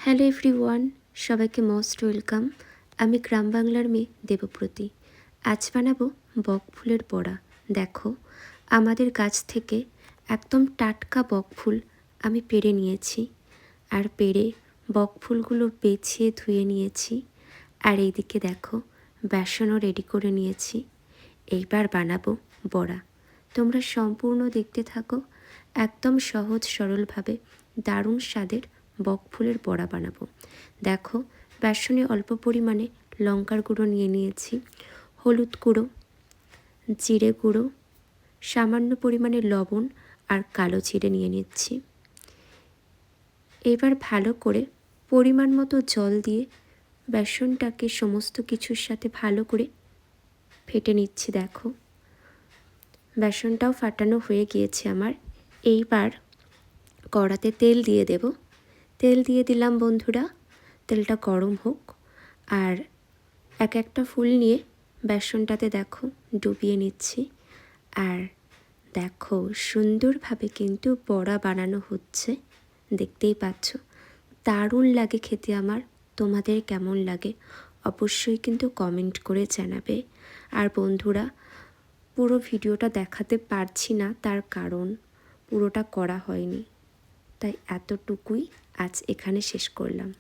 Hello everyone, সবাইকে most welcome. আমি গ্রাম বাংলার মেয়ে দেবপ্রতি। আজ বানাবো বক ফুলের বড়া। দেখো, আমাদের গাছ থেকে একদম টাটকা বক ফুল আমি পেড়ে নিয়েছি, আর পেড়ে বক ফুলগুলো বেছিয়ে ধুয়ে নিয়েছি। আর এইদিকে দেখো, বেসনও রেডি করে নিয়েছি। এইবার বানাবো বড়া। তোমরা সম্পূর্ণ দেখতে থাকো। একদম সহজ সরলভাবে দারুণ স্বাদের বক ফুলের বড়া বানাবো। দেখো, বেসনে অল্প পরিমাণে লঙ্কার গুঁড়ো নিয়ে নিয়েছি, হলুদ গুঁড়ো, জিরে গুঁড়ো, সামান্য পরিমাণে লবণ আর কালো জিরে নিয়ে নিচ্ছি। এবার ভালো করে পরিমাণ মতো জল দিয়ে বেসনটাকে সমস্ত কিছুর সাথে ভালো করে ফেটে নিচ্ছি। দেখো, বেসনটাও ফাটানো হয়ে গিয়েছে আমার। এইবার কড়াতে তেল দিয়ে দেব। তেল দিয়ে দিলাম বন্ধুরা। তেলটা গরম হোক। আর এক একটা ফুল নিয়ে বেসনটাতে দেখো ডুবিয়ে নিচ্ছি। আর দেখো, সুন্দরভাবে কিন্তু বড়া বানানো হচ্ছে, দেখতেই পাচ্ছ। দারুণ লাগে খেতে আমার। তোমাদের কেমন লাগে অবশ্যই কিন্তু কমেন্ট করে জানাবে। আর বন্ধুরা, পুরো ভিডিওটা দেখাতে পারছি না, তার কারণ পুরোটা করা হয়নি, তাই এতটুকুই আজ এখানে শেষ করলাম।